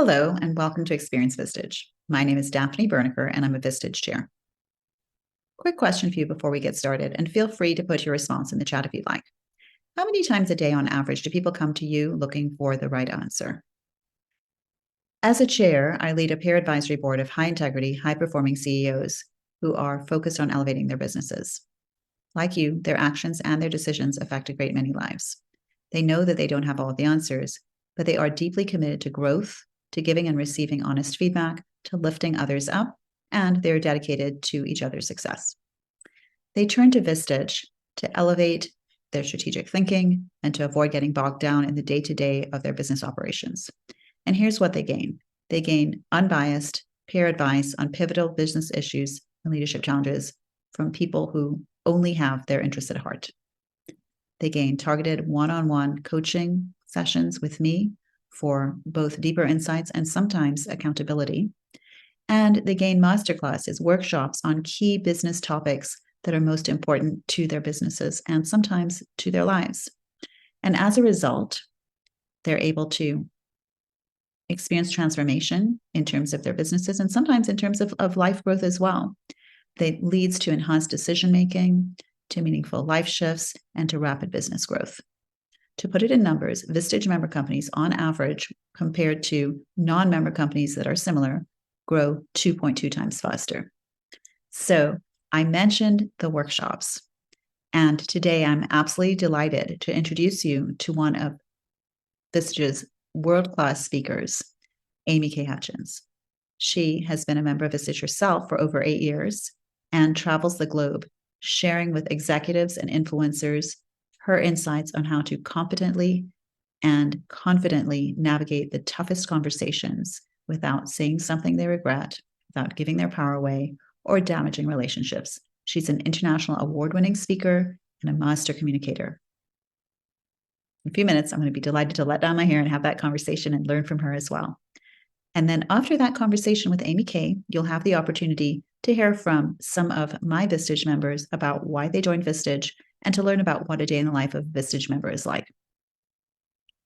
Hello, and welcome to Experience Vistage. My name is Daphne Berniker, and I'm a Vistage chair. Quick question for you before we get started, and feel free to put your response in the chat if you'd like. How many times a day on average do people come to you looking for the right answer? As a chair, I lead a peer advisory board of high integrity, high performing CEOs who are focused on elevating their businesses. Like you, their actions and their decisions affect a great many lives. They know that they don't have all the answers, but they are deeply committed to growth, to giving and receiving honest feedback, to lifting others up, and they're dedicated to each other's success. They turn to Vistage to elevate their strategic thinking and to avoid getting bogged down in the day-to-day of their business operations. And here's what they gain. They gain unbiased peer advice on pivotal business issues and leadership challenges from people who only have their interests at heart. They gain targeted one-on-one coaching sessions with me for both deeper insights and sometimes accountability. And they gain masterclasses, workshops on key business topics that are most important to their businesses and sometimes to their lives. And as a result, they're able to experience transformation in terms of their businesses and sometimes in terms of life growth as well. That leads to enhanced decision-making, to meaningful life shifts, and to rapid business growth. To put it in numbers, Vistage member companies, on average, compared to non-member companies that are similar, grow 2.2 times faster. So I mentioned the workshops, and today I'm absolutely delighted to introduce you to one of Vistage's world-class speakers, AmyK Hutchins. She has been a member of Vistage herself for over 8 years and travels the globe, sharing with executives and influencers her insights on how to competently and confidently navigate the toughest conversations without saying something they regret, without giving their power away, or damaging relationships. She's an international award-winning speaker and a master communicator. In a few minutes, I'm going to be delighted to let down my hair and have that conversation and learn from her as well. And then after that conversation with AmyK, you'll have the opportunity to hear from some of my Vistage members about why they joined Vistage and to learn about what a day in the life of a Vistage member is like.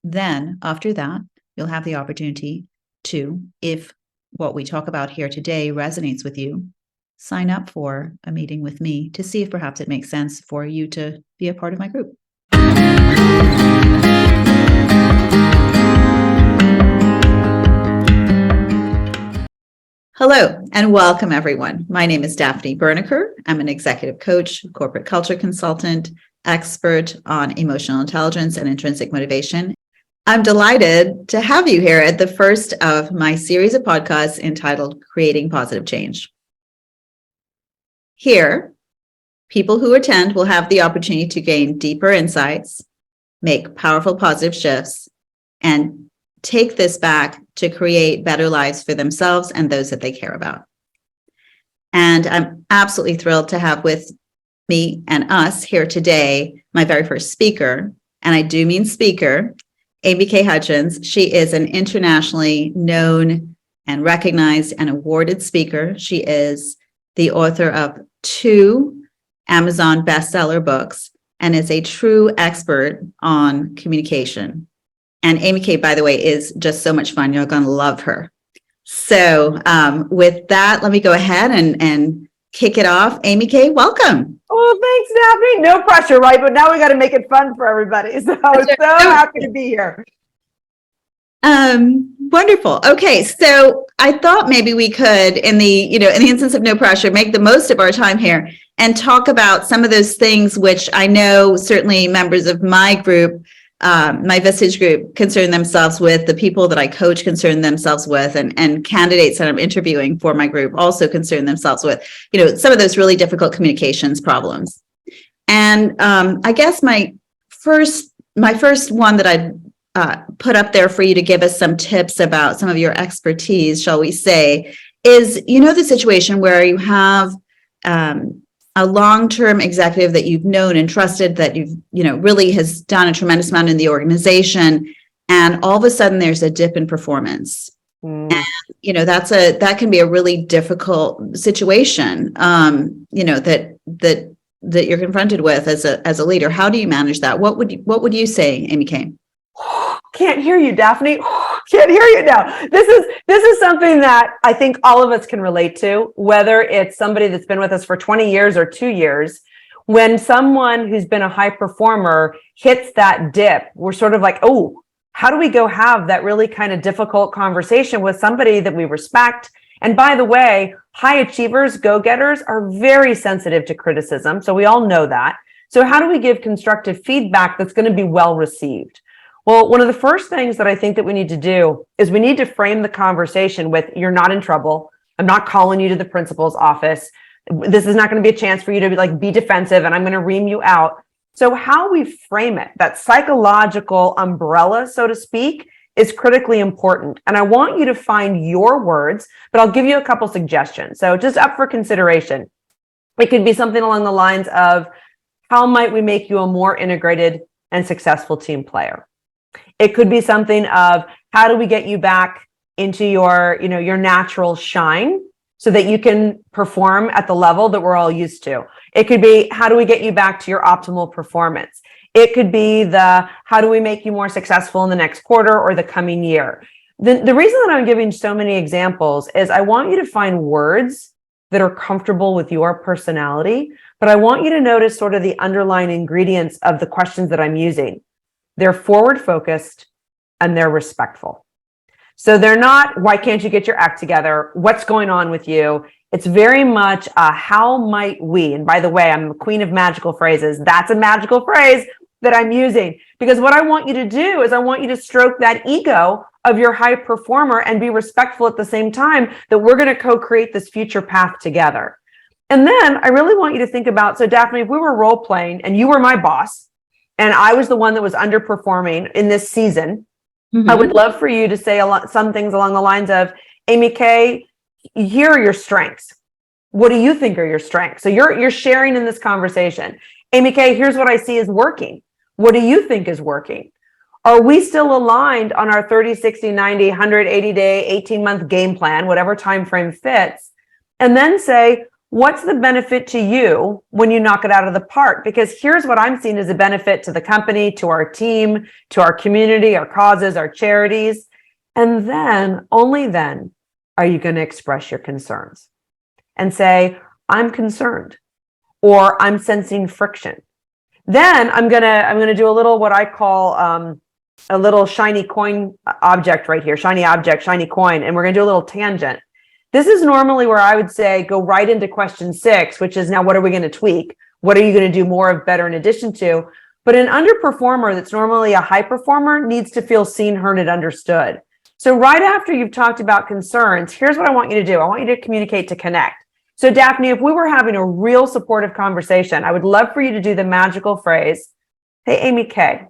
Then, after that, you'll have the opportunity to, if what we talk about here today resonates with you, sign up for a meeting with me to see if perhaps it makes sense for you to be a part of my group. Hello and welcome, everyone. My name is Daphne Berniker. I'm an executive coach, corporate culture consultant, expert on emotional intelligence and intrinsic motivation. I'm delighted to have you here at the first of my series of podcasts entitled Creating Positive Change. Here, people who attend will have the opportunity to gain deeper insights, make powerful positive shifts, and take this back to create better lives for themselves and those that they care about. And I'm absolutely thrilled to have with me and us here today my very first speaker, and I do mean speaker, AmyK Hutchins. She is an internationally known and recognized and awarded speaker. She is the author of 2 Amazon bestseller books and is a true expert on communication. And AmyK, by the way, is just so much fun. You're going to love her. So with that, let me go ahead and kick it off. AmyK, welcome. Oh, thanks, Daphne. No pressure, right? But now we got to make it fun for everybody. So I'm so happy to be here. Wonderful. Okay, so I thought maybe we could, in the instance of no pressure, make the most of our time here and talk about some of those things which I know certainly members of my group, my Vistage group, concern themselves with, the people that I coach concern themselves with, and candidates that I'm interviewing for my group also concern themselves with, some of those really difficult communications problems. And I guess my first one that I'd put up there for you to give us some tips about some of your expertise, shall we say, is, the situation where you have a long-term executive that you've known and trusted, that you've, really has done a tremendous amount in the organization, and all of a sudden there's a dip in performance. And, that can be a really difficult situation, that you're confronted with as a leader. How do you manage that? What would you say, AmyK? Can't hear you, Daphne. Can't hear you now. This is something that I think all of us can relate to, whether it's somebody that's been with us for 20 years or 2 years. When someone who's been a high performer hits that dip, we're sort of like, oh, how do we go have that really kind of difficult conversation with somebody that we respect? And by the way, high achievers, go-getters are very sensitive to criticism. So we all know that. So how do we give constructive feedback that's going to be well received? Well, one of the first things that I think that we need to do is we need to frame the conversation with, you're not in trouble. I'm not calling you to the principal's office. This is not going to be a chance for you to be defensive and I'm going to ream you out. So how we frame it, that psychological umbrella, so to speak, is critically important. And I want you to find your words, but I'll give you a couple suggestions. So just up for consideration. It could be something along the lines of, how might we make you a more integrated and successful team player? It could be something of, how do we get you back into your natural shine so that you can perform at the level that we're all used to? It could be, how do we get you back to your optimal performance? It could be how do we make you more successful in the next quarter or the coming year? The reason that I'm giving so many examples is I want you to find words that are comfortable with your personality, but I want you to notice sort of the underlying ingredients of the questions that I'm using. They're forward focused and they're respectful. So they're not, why can't you get your act together? What's going on with you? It's very much how might we? And by the way, I'm the queen of magical phrases. That's a magical phrase that I'm using, because what I want you to do is I want you to stroke that ego of your high performer and be respectful at the same time that we're going to co-create this future path together. And then I really want you to think about, so Daphne, if we were role playing and you were my boss and I was the one that was underperforming in this season, I would love for you to say some things along the lines of, AmyK, here are your strengths. What do you think are your strengths? So you're sharing in this conversation. AmyK, here's what I see is working. What do you think is working? Are we still aligned on our 30, 60, 90, 180 day, 18-month game plan, whatever time frame fits? And then say, what's the benefit to you when you knock it out of the park? Because here's what I'm seeing as a benefit to the company, to our team, to our community, our causes, our charities. And then, only then, are you going to express your concerns and say, I'm concerned, or I'm sensing friction. Then I'm gonna do a little, what I call a little shiny coin object right here, shiny object, shiny coin, and we're gonna do a little tangent. This is normally where I would say, go right into question 6, which is, now what are we gonna tweak? What are you gonna do more of, better, in addition to? But an underperformer that's normally a high performer needs to feel seen, heard, and understood. So right after you've talked about concerns, here's what I want you to do. I want you to communicate to connect. So Daphne, if we were having a real supportive conversation, I would love for you to do the magical phrase, hey, AmyK,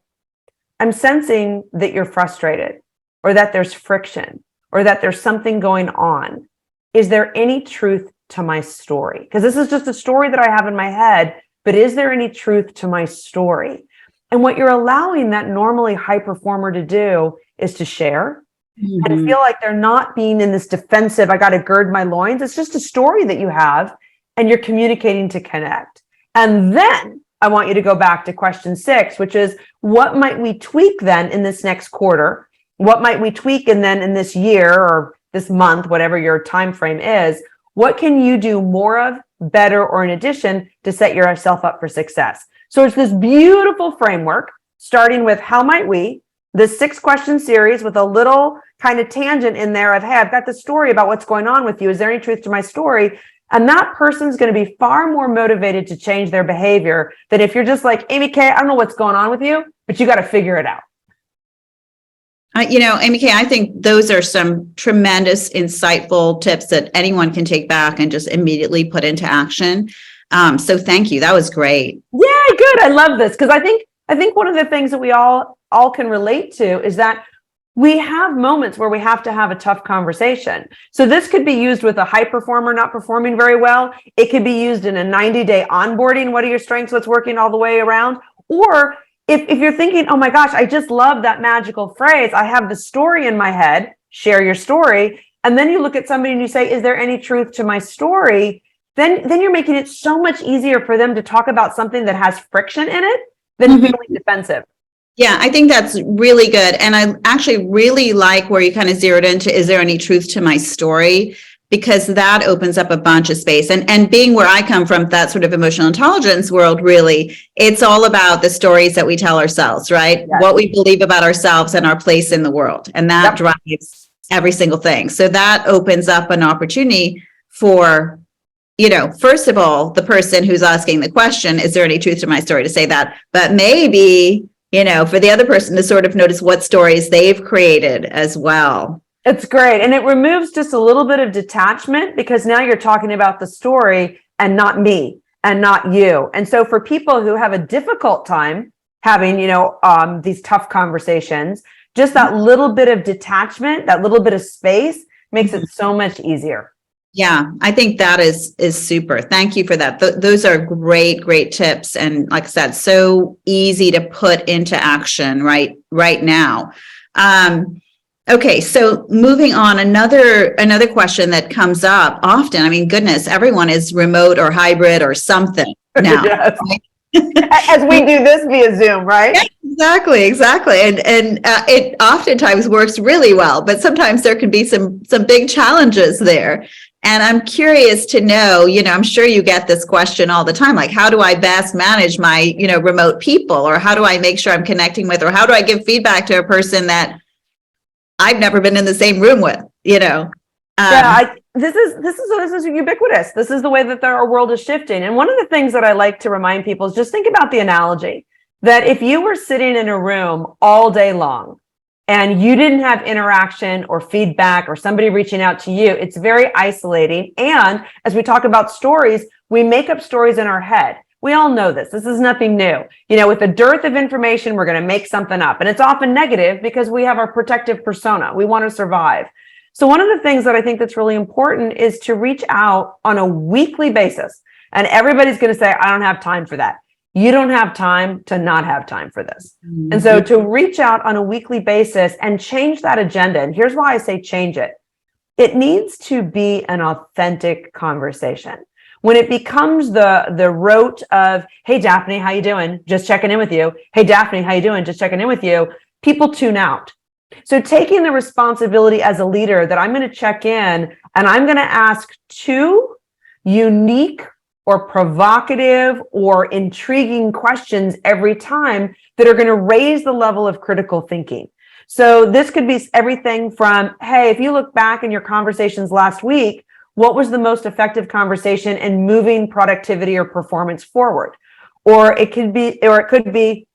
I'm sensing that you're frustrated, or that there's friction, or that there's something going on. Is there any truth to my story? Because this is just a story that I have in my head, but is there any truth to my story? And what you're allowing that normally high performer to do is to share, and feel like they're not being in this defensive, I got to gird my loins. It's just a story that you have, and you're communicating to connect. And then I want you to go back to question 6, which is, what might we tweak then in this next quarter? What might we tweak and then in this year or this month, whatever your time frame is? What can you do more of, better, or in addition to set yourself up for success? So it's this beautiful framework, starting with how might we, this 6-question series with a little kind of tangent in there of, hey, I've got this story about what's going on with you. Is there any truth to my story? And that person's going to be far more motivated to change their behavior than if you're just like, AmyK, I don't know what's going on with you, but you got to figure it out. AmyK, I think those are some tremendous, insightful tips that anyone can take back and just immediately put into action. So thank you. That was great. Yeah, good. I love this, because I think one of the things that we all can relate to is that we have moments where we have to have a tough conversation. So this could be used with a high performer not performing very well. It could be used in a 90-day onboarding. What are your strengths? What's working all the way around? Or if you're thinking, oh my gosh, I just love that magical phrase. I have the story in my head, share your story. And then you look at somebody and you say, is there any truth to my story? Then you're making it so much easier for them to talk about something that has friction in it than feeling defensive. Yeah, I think that's really good. And I actually really like where you kind of zeroed into, is there any truth to my story? Because that opens up a bunch of space. And being where I come from, that sort of emotional intelligence world, really, it's all about the stories that we tell ourselves, right? Yes. What we believe about ourselves and our place in the world. And that drives every single thing. So that opens up an opportunity for, first of all, the person who's asking the question, is there any truth to my story, to say that? But maybe, for the other person to sort of notice what stories they've created as well. It's great. And it removes just a little bit of detachment, because now you're talking about the story and not me and not you. And so for people who have a difficult time having, these tough conversations, just that little bit of detachment, that little bit of space makes it so much easier. Yeah, I think that is super. Thank you for that. Those are great tips. And like I said, so easy to put into action right now. Okay, so moving on, another question that comes up often. I mean, goodness, everyone is remote or hybrid or something now. Yes. Right? As we do this via Zoom, right? Yeah, exactly. And it oftentimes works really well, but sometimes there can be some big challenges there. And I'm curious to know, I'm sure you get this question all the time, like, how do I best manage my, remote people? Or how do I make sure I'm connecting with, or how do I give feedback to a person that I've never been in the same room with, This is ubiquitous. This is the way that our world is shifting. And one of the things that I like to remind people is just think about the analogy that if you were sitting in a room all day long and you didn't have interaction or feedback or somebody reaching out to you, it's very isolating. And as we talk about stories, we make up stories in our head. We all know this. This is nothing new. With a dearth of information, we're going to make something up. And it's often negative because we have our protective persona. We want to survive. So one of the things that I think that's really important is to reach out on a weekly basis. And everybody's going to say, I don't have time for that. You don't have time to not have time for this. Mm-hmm. And so to reach out on a weekly basis and change that agenda. And here's why I say change it. It needs to be an authentic conversation. When it becomes the rote of, hey, Daphne, how you doing? Just checking in with you. Hey, Daphne, how you doing? Just checking in with you. People tune out. So taking the responsibility as a leader that I'm going to check in and I'm going to ask 2 unique or provocative or intriguing questions every time that are going to raise the level of critical thinking. So this could be everything from, hey, if you look back in your conversations last week, what was the most effective conversation in moving productivity or performance forward? Or it could be,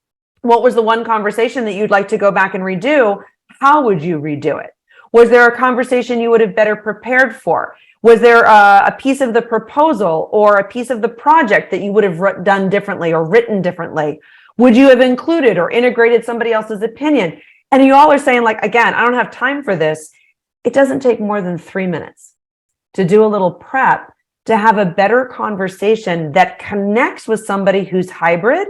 what was the one conversation that you'd like to go back and redo? How would you redo it? Was there a conversation you would have better prepared for? Was there a piece of the proposal or a piece of the project that you would have done differently or written differently? Would you have included or integrated somebody else's opinion? And you all are saying, like, again, I don't have time for this. It doesn't take more than 3 minutes to do a little prep to have a better conversation that connects with somebody who's hybrid,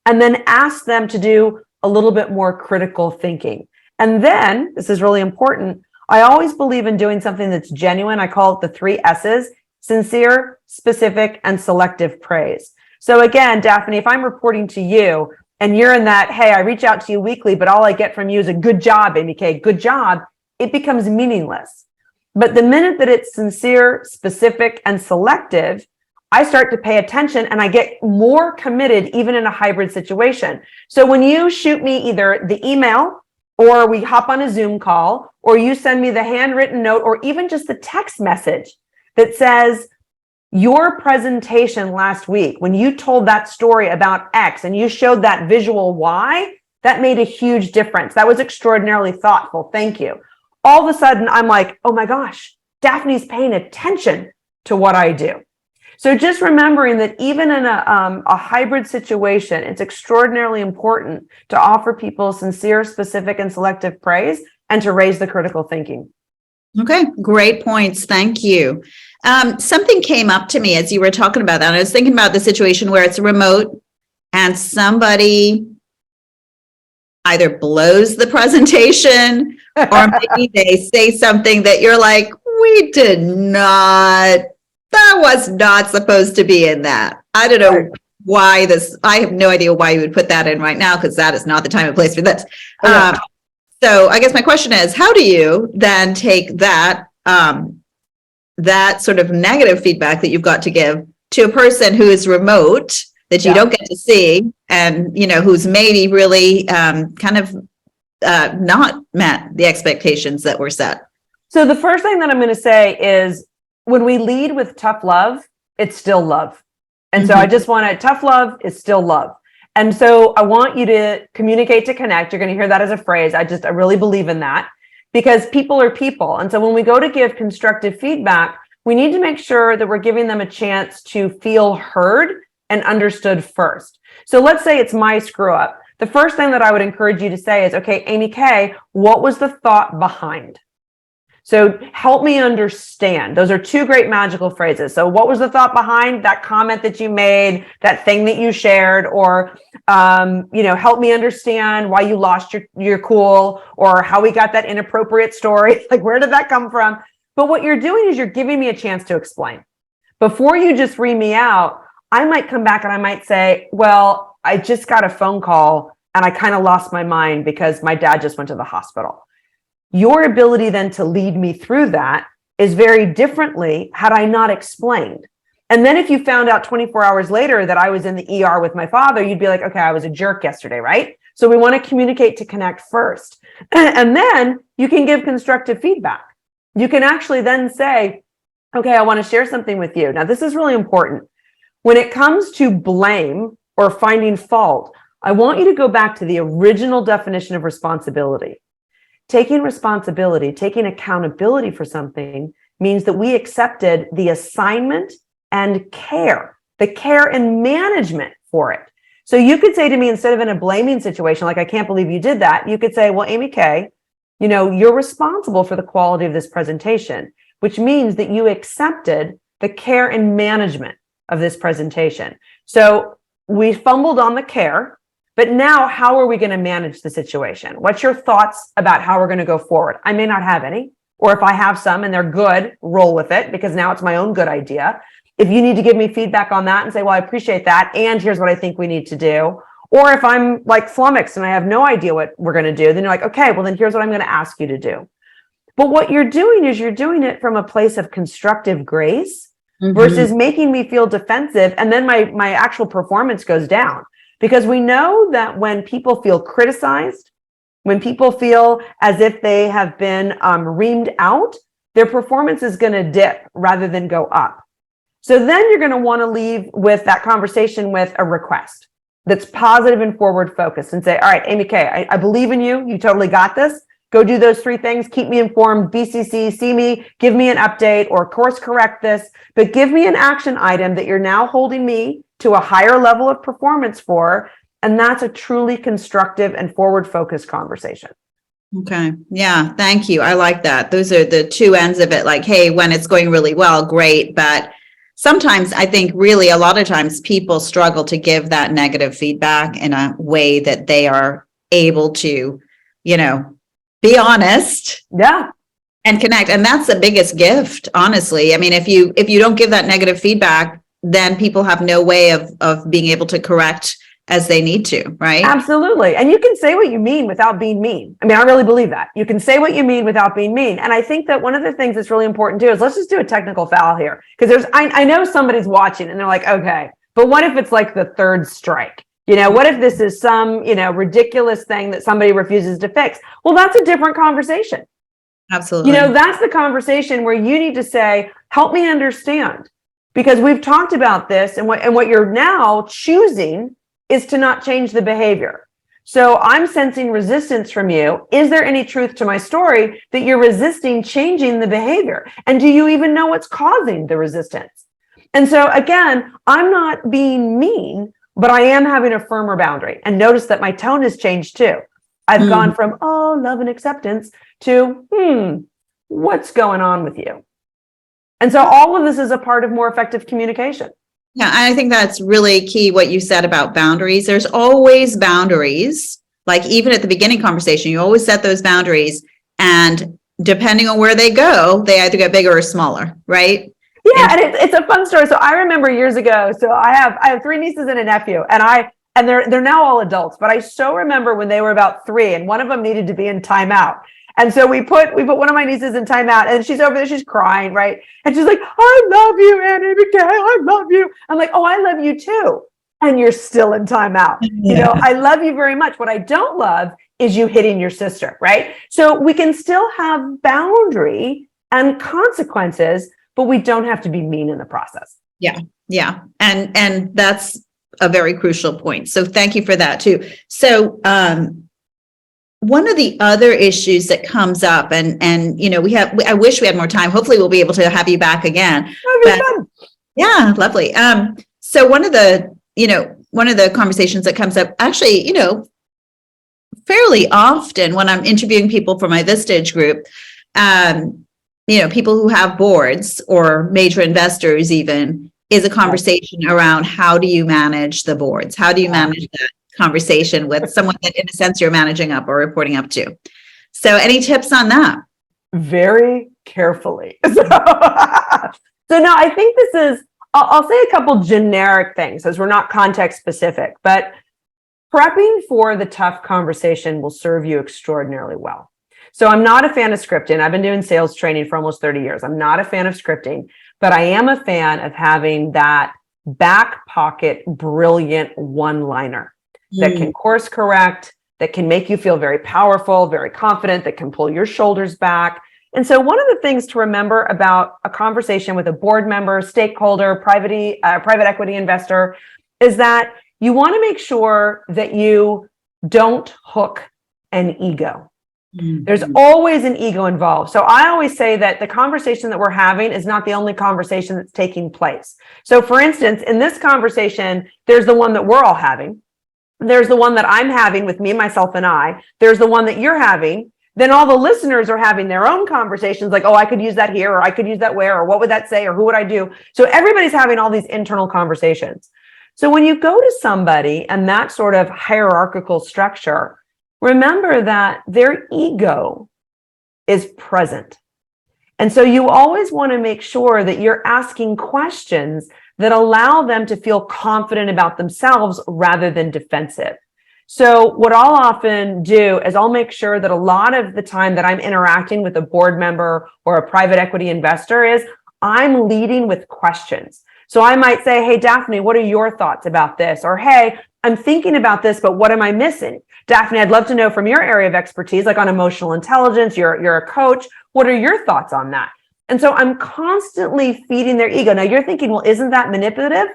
and then ask them to do a little bit more critical thinking. And then, this is really important, I always believe in doing something that's genuine. I call it the 3 S's: sincere, specific, and selective praise. So again, Daphne, if I'm reporting to you and you're in that, hey, I reach out to you weekly, but all I get from you is a good job, AmyK, good job, it becomes meaningless. But the minute that it's sincere, specific, and selective, I start to pay attention and I get more committed even in a hybrid situation. So when you shoot me either the email, or we hop on a Zoom call, or you send me the handwritten note, or even just the text message that says, your presentation last week, when you told that story about X and you showed that visual Y, that made a huge difference. That was extraordinarily thoughtful. Thank you. All of a sudden, I'm like, oh my gosh, Daphne's paying attention to what I do. So just remembering that even in a hybrid situation, it's extraordinarily important to offer people sincere, specific, and selective praise and to raise the critical thinking. Okay, great points. Thank you. Something came up to me as you were talking about that. I was thinking about the situation where it's remote and somebody either blows the presentation or maybe they say something that you're like, we did not, that was not supposed to be in that. I don't know why this, I have no idea why you would put that in right now, because that is not the time and place for this. Okay. So I guess my question is, how do you then take that, that sort of negative feedback that you've got to give to a person who is remote, that you don't get to see, and, you know, who's maybe really kind of not met the expectations that were set? So the first thing that I'm going to say is, when we lead with tough love, it's still love. And so I just want to, tough love is still love. And so I want you to communicate to connect. You're going to hear that as a phrase. I really believe in that, because people are people. And so when we go to give constructive feedback, we need to make sure that we're giving them a chance to feel heard and understood first. So let's say it's my screw up. The first thing that I would encourage you to say is, okay, AmyK, what was the thought behind? So help me understand. Those are two great magical phrases. So what was the thought behind that comment that you made, that thing that you shared, or, help me understand why you lost your cool, or how we got that inappropriate story. Like, where did that come from? But what you're doing is you're giving me a chance to explain. Before you just read me out, I might come back and I might say, well, I just got a phone call and I kind of lost my mind because my dad just went to the hospital. Your ability then to lead me through that is very differently had I not explained. And then if you found out 24 hours later that I was in the ER with my father, you'd be like, okay, I was a jerk yesterday, right? So we want to communicate to connect first. And then you can give constructive feedback. You can actually then say, okay, I want to share something with you. Now, this is really important. When it comes to blame or finding fault, I want you to go back to the original definition of responsibility. Taking responsibility, taking accountability for something means that we accepted the assignment and the care and management for it. So you could say to me, instead of in a blaming situation, like, I can't believe you did that, you could say, well, AmyK, you're responsible for the quality of this presentation, which means that you accepted the care and management of this presentation. So we fumbled on the care. But now, how are we going to manage the situation? What's your thoughts about how we're going to go forward? I may not have any, or if I have some and they're good, roll with it, because now it's my own good idea. If you need to give me feedback on that and say, well, I appreciate that, and here's what I think we need to do. Or if I'm like flummoxed and I have no idea what we're going to do, then you're like, okay, well, then here's what I'm going to ask you to do. But what you're doing is you're doing it from a place of constructive grace versus making me feel defensive. And then my actual performance goes down. Because we know that when people feel criticized, when people feel as if they have been reamed out, their performance is going to dip rather than go up. So then you're going to want to leave with that conversation with a request that's positive and forward focused, and say, all right, AmyK, I believe in you. You totally got this. Go do those 3 things. Keep me informed, BCC, see me, give me an update, or course correct this, but give me an action item that you're now holding me to a higher level of performance for. And that's a truly constructive and forward focused conversation. Okay. Yeah. Thank you. I like that. Those are the two ends of it. Like, hey, when it's going really well, great. But sometimes I think really a lot of times people struggle to give that negative feedback in a way that they are able to, be honest. Yeah. And connect. And that's the biggest gift, honestly. I mean, if you don't give that negative feedback, then people have no way of being able to correct as they need to, right? Absolutely. And you can say what you mean without being mean. I mean, I really believe that. You can say what you mean without being mean. And I think that one of the things that's really important too is, let's just do a technical foul here. Because I know somebody's watching and they're like, okay, but what if it's like the 3rd strike? What if this is some, ridiculous thing that somebody refuses to fix? Well, that's a different conversation. Absolutely. That's the conversation where you need to say, help me understand. Because we've talked about this, and what you're now choosing is to not change the behavior. So I'm sensing resistance from you. Is there any truth to my story that you're resisting changing the behavior? And do you even know what's causing the resistance? And so again, I'm not being mean, but I am having a firmer boundary. And notice that my tone has changed too. I've gone from, oh, love and acceptance to, what's going on with you? And so all of this is a part of more effective communication. Yeah, I think that's really key, what you said about boundaries. There's always boundaries. Like, even at the beginning conversation, you always set those boundaries. And depending on where they go, they either get bigger or smaller, right? Yeah, and it's a fun story. So I remember years ago. So I have three nieces and a nephew, and they're now all adults. But I so remember when they were about three, and one of them needed to be in timeout. And so we put one of my nieces in timeout, and she's over there, she's crying, right? And she's like, "I love you, AmyK, I love you." I'm like, "Oh, I love you too." And you're still in timeout. You know, I love you very much. What I don't love is you hitting your sister, right? So we can still have boundary and consequences, but we don't have to be mean in the process. Yeah. Yeah. And that's a very crucial point. So thank you for that too. So, one of the other issues that comes up, and you know, I wish we had more time. Hopefully we'll be able to have you back again. But, yeah, lovely. So one of the conversations that comes up actually, you know, fairly often when I'm interviewing people for my Vistage group, you know, people who have boards or major investors even, is a conversation around how do you manage the boards? How do you manage that conversation with someone that in a sense you're managing up or reporting up to? So any tips on that? Very carefully. So no, I think this is, I'll say a couple generic things as we're not context specific, but prepping for the tough conversation will serve you extraordinarily well. So I'm not a fan of scripting. I've been doing sales training for almost 30 years. I'm not a fan of scripting, but I am a fan of having that back pocket, brilliant one-liner that can course correct, that can make you feel very powerful, very confident, that can pull your shoulders back. And so one of the things to remember about a conversation with a board member, stakeholder, private equity investor is that you want to make sure that you don't hook an ego. There's always an ego involved. So I always say that the conversation that we're having is not the only conversation that's taking place. So for instance, in this conversation, there's the one that we're all having. There's the one that I'm having with me, myself, and I. There's the one that you're having. Then all the listeners are having their own conversations like, oh, I could use that here, or I could use that where, or what would that say, or who would I do? So everybody's having all these internal conversations. So when you go to somebody and that sort of hierarchical structure, remember that their ego is present. And so you always want to make sure that you're asking questions that allow them to feel confident about themselves rather than defensive. So what I'll often do is I'll make sure that a lot of the time that I'm interacting with a board member or a private equity investor is I'm leading with questions. So I might say, hey, Daphne, what are your thoughts about this? Or, hey, I'm thinking about this, but what am I missing? Daphne, I'd love to know from your area of expertise, like on emotional intelligence, you're a coach. What are your thoughts on that? And so I'm constantly feeding their ego. Now you're thinking, well, isn't that manipulative?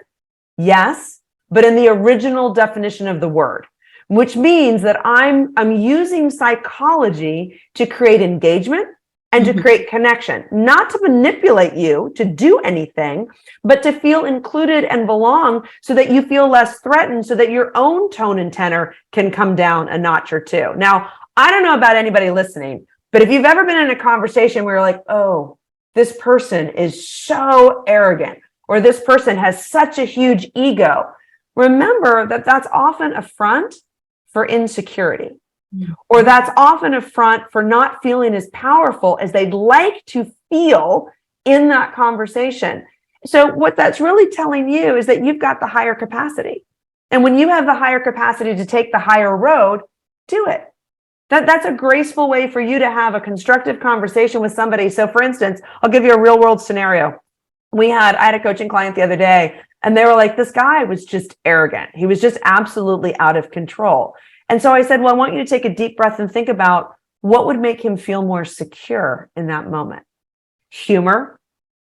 Yes, but in the original definition of the word, which means that I'm using psychology to create engagement and to create connection, not to manipulate you to do anything, but to feel included and belong so that you feel less threatened, so that your own tone and tenor can come down a notch or two. Now, I don't know about anybody listening, but if you've ever been in a conversation where you're like, oh, this person is so arrogant, or this person has such a huge ego, remember that that's often a front for insecurity. Or that's often a front for not feeling as powerful as they'd like to feel in that conversation. So what that's really telling you is that you've got the higher capacity. And when you have the higher capacity to take the higher road, do it. That's a graceful way for you to have a constructive conversation with somebody. So for instance, I'll give you a real world scenario. I had a coaching client the other day, and they were like, this guy was just arrogant. He was just absolutely out of control. And so I said, well, I want you to take a deep breath and think about what would make him feel more secure in that moment. Humor,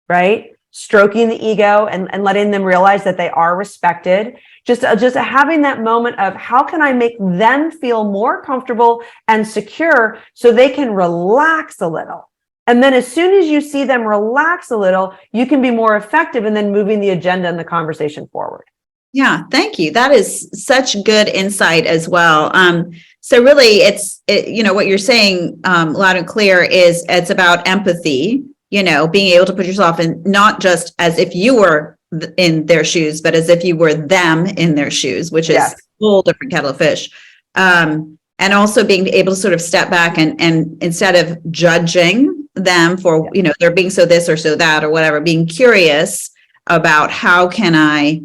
right? Stroking the ego and letting them realize that they are respected. Just having that moment of how can I make them feel more comfortable and secure so they can relax a little. And then as soon as you see them relax a little, you can be more effective in then moving the agenda and the conversation forward. Yeah, thank you. That is such good insight as well. So really what you're saying loud and clear is it's about empathy, being able to put yourself in, not just as if you were in their shoes, but as if you were them in their shoes, which is a whole different kettle of fish. And also being able to sort of step back and instead of judging them for, they're being so this or so that or whatever, being curious about how can I,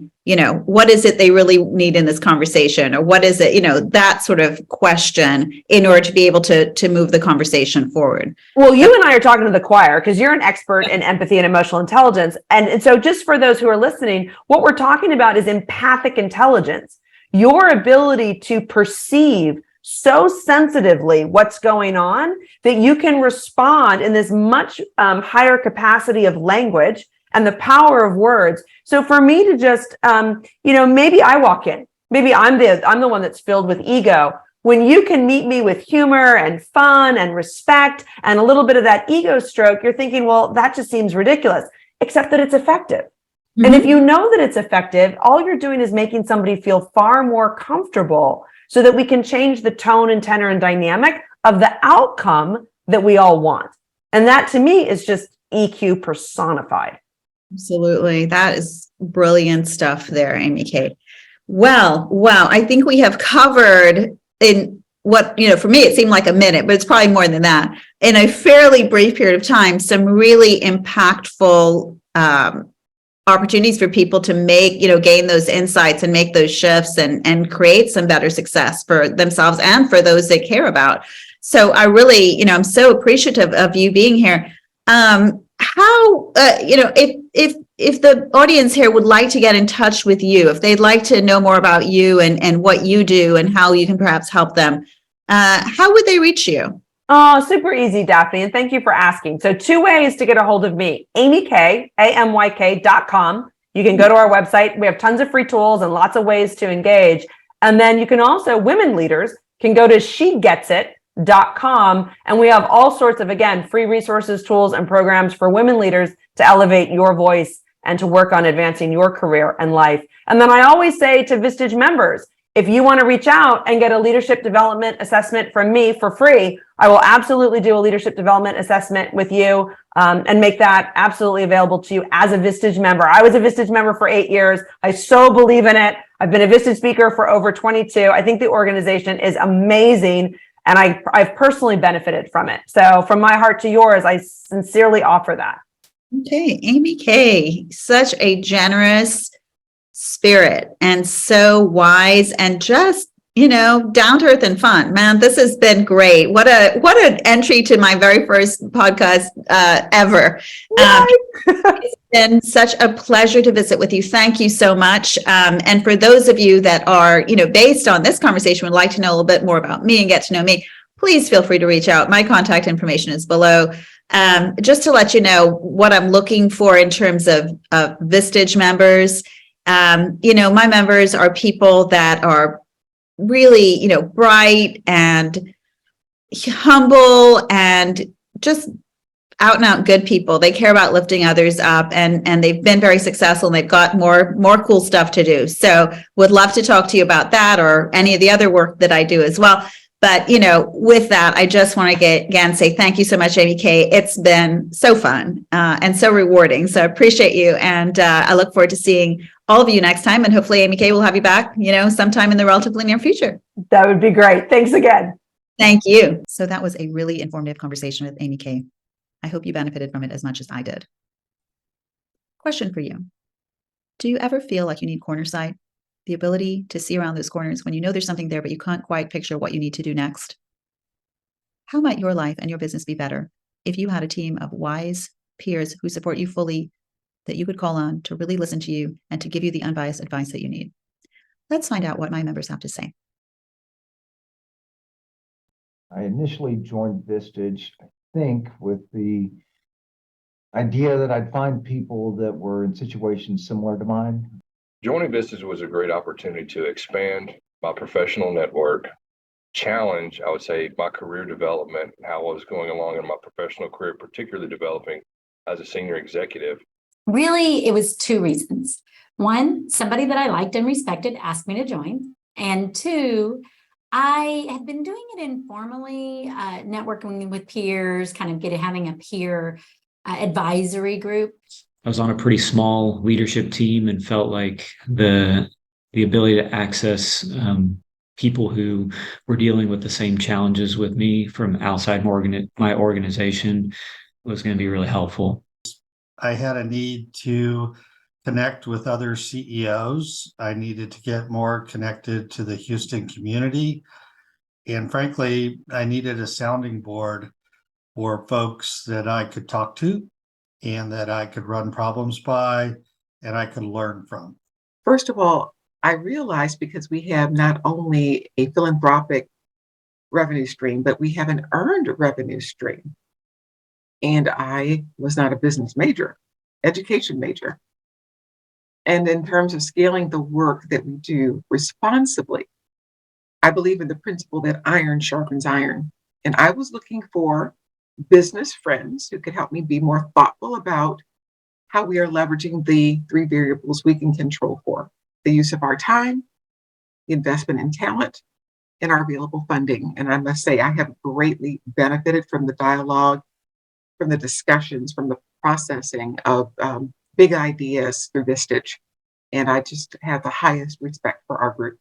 what is it they really need in this conversation, or what is it, that sort of question, in order to be able to move the conversation forward. Well, you and I are talking to the choir because you're an expert in empathy and emotional intelligence. And so just for those who are listening, what we're talking about is empathic intelligence, your ability to perceive so sensitively what's going on that you can respond in this much higher capacity of language and the power of words. So for me to just, maybe I walk in, maybe I'm the one that's filled with ego. When you can meet me with humor and fun and respect and a little bit of that ego stroke, you're thinking, well, that just seems ridiculous, except that it's effective. Mm-hmm. And if you know that it's effective, all you're doing is making somebody feel far more comfortable so that we can change the tone and tenor and dynamic of the outcome that we all want. And that to me is just EQ personified. Absolutely. That is brilliant stuff there, AmyK. Well, I think we have covered in what, for me, it seemed like a minute, but it's probably more than that, in a fairly brief period of time, some really impactful opportunities for people to make, gain those insights and make those shifts and create some better success for themselves and for those they care about. So I really, I'm so appreciative of you being here. How, if the audience here would like to get in touch with you, if they'd like to know more about you and what you do and how you can perhaps help them, how would they reach you? Oh, super easy, Daphne. And thank you for asking. So 2 ways to get a hold of me: AmyK, AmyK.com. You can go to our website. We have tons of free tools and lots of ways to engage. And then you can also, women leaders can go to SheGetsIt.com. And we have all sorts of, again, free resources, tools, and programs for women leaders to elevate your voice and to work on advancing your career and life. And then I always say to Vistage members, if you want to reach out and get a leadership development assessment from me for free, I will absolutely do a leadership development assessment with you and make that absolutely available to you as a Vistage member. I was a Vistage member for 8 years. I so believe in it. I've been a Vistage speaker for over 22. I think the organization is amazing, and I've personally benefited from it. So from my heart to yours, I sincerely offer that. Okay, AmyK, such a generous spirit and so wise and just, down to earth and fun. Man, this has been great. What an entry to my very first podcast ever. It's been such a pleasure to visit with you. Thank you so much. And for those of you that are, based on this conversation, would like to know a little bit more about me and get to know me, please feel free to reach out. My contact information is below. Just to let you know what I'm looking for in terms of Vistage members. My members are people that are really, bright and humble and just out and out good people. They care about lifting others up, and they've been very successful, and they've got more cool stuff to do. So would love to talk to you about that or any of the other work that I do as well. But, with that, I just want to again say thank you so much, AmyK. It's been so fun and so rewarding. So I appreciate you. And I look forward to seeing all of you next time. And hopefully AmyK will have you back, sometime in the relatively near future. That would be great. Thanks again. Thank you. So that was a really informative conversation with AmyK. I hope you benefited from it as much as I did. Question for you. Do you ever feel like you need corner sight? The ability to see around those corners when you know there's something there, but you can't quite picture what you need to do next? How might your life and your business be better if you had a team of wise peers who support you fully, that you could call on to really listen to you and to give you the unbiased advice that you need? Let's find out what my members have to say. I initially joined Vistage, I think, with the idea that I'd find people that were in situations similar to mine. Joining Vistage was a great opportunity to expand my professional network, challenge, I would say, my career development, how I was going along in my professional career, particularly developing as a senior executive. Really, it was 2 reasons. 1, somebody that I liked and respected asked me to join. And 2, I had been doing it informally, networking with peers, kind of having a peer advisory group. I was on a pretty small leadership team and felt like the ability to access people who were dealing with the same challenges with me from outside my organization was going to be really helpful. I had a need to connect with other CEOs. I needed to get more connected to the Houston community. And frankly, I needed a sounding board for folks that I could talk to and that I could run problems by and I could learn from. First of all, I realized because we have not only a philanthropic revenue stream, but we have an earned revenue stream. And I was not a business major, education major. And in terms of scaling the work that we do responsibly, I believe in the principle that iron sharpens iron. And I was looking for business friends who could help me be more thoughtful about how we are leveraging the 3 variables we can control for: the use of our time, the investment in talent, and our available funding. And I must say, I have greatly benefited from the dialogue, from the discussions, from the processing of big ideas through Vistage. And I just have the highest respect for our group.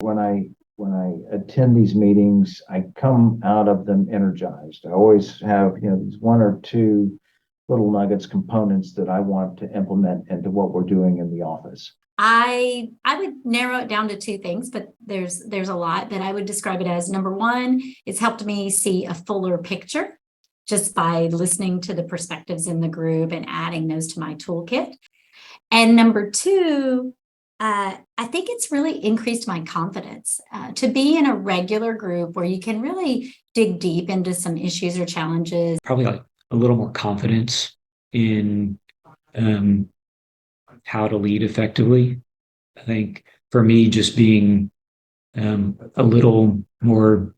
When I attend these meetings, I come out of them energized. I always have, these 1 or 2 little nuggets, components that I want to implement into what we're doing in the office. I would narrow it down to 2 things, but there's a lot that I would describe it as. Number 1, it's helped me see a fuller picture just by listening to the perspectives in the group and adding those to my toolkit. And number 2, I think it's really increased my confidence to be in a regular group where you can really dig deep into some issues or challenges. Probably like a little more confidence in how to lead effectively. I think for me, just being a little more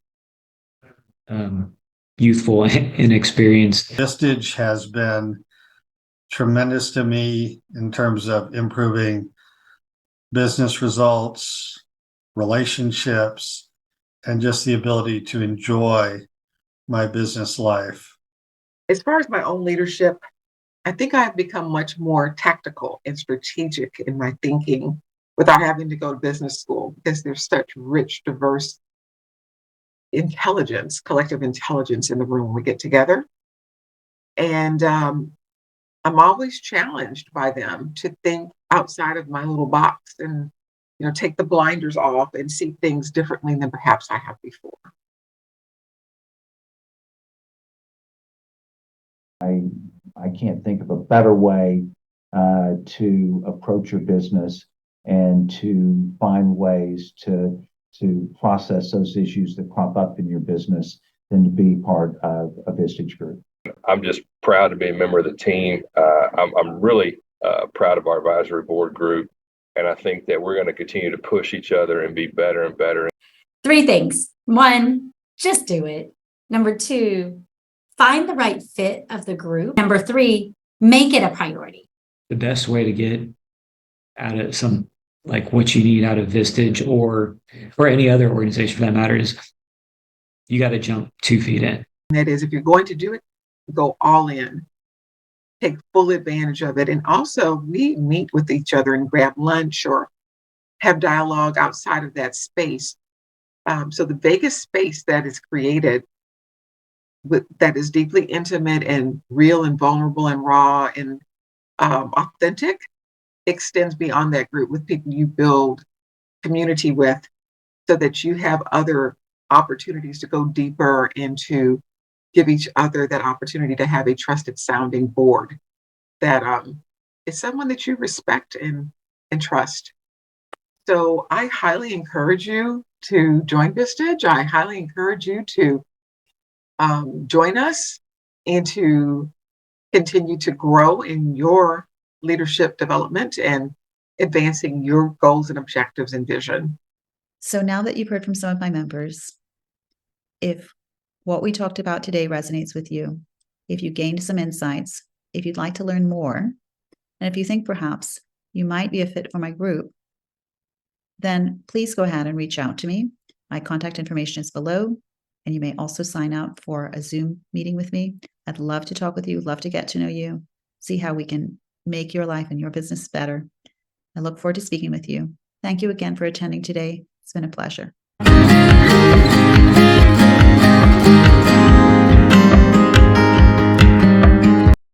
youthful and inexperienced. Vistage has been tremendous to me in terms of improving business results, relationships, and just the ability to enjoy my business life. As far as my own leadership, I think I've become much more tactical and strategic in my thinking without having to go to business school, because there's such rich, diverse intelligence, collective intelligence in the room when we get together. And I'm always challenged by them to think outside of my little box and, take the blinders off and see things differently than perhaps I have before. I can't think of a better way to approach your business and to find ways to process those issues that crop up in your business than to be part of a Vistage group. I'm just proud to be a member of the team. I'm really proud of our advisory board group. And I think that we're going to continue to push each other and be better and better. 3 things. 1, just do it. Number 2, find the right fit of the group. Number 3, make it a priority. The best way to get out of some, like what you need out of Vistage or any other organization for that matter, is you got to jump 2 feet in. And that is, if you're going to do it, go all in. Take full advantage of it. And also, we meet with each other and grab lunch or have dialogue outside of that space. So the Vegas space that is created, that is deeply intimate and real and vulnerable and raw and authentic, extends beyond that group with people you build community with, so that you have other opportunities to go deeper and to give each other that opportunity to have a trusted sounding board that is someone that you respect and trust. So I highly encourage you to join Vistage. I highly encourage you to join us and to continue to grow in your leadership development and advancing your goals and objectives and vision. So now that you've heard from some of my members, if what we talked about today resonates with you, if you gained some insights, if you'd like to learn more, and if you think perhaps you might be a fit for my group, then please go ahead and reach out to me. My contact information is below, and you may also sign up for a Zoom meeting with me. I'd love to talk with you, love to get to know you, see how we can make your life and your business better. I look forward to speaking with you. Thank you again for attending today. It's been a pleasure.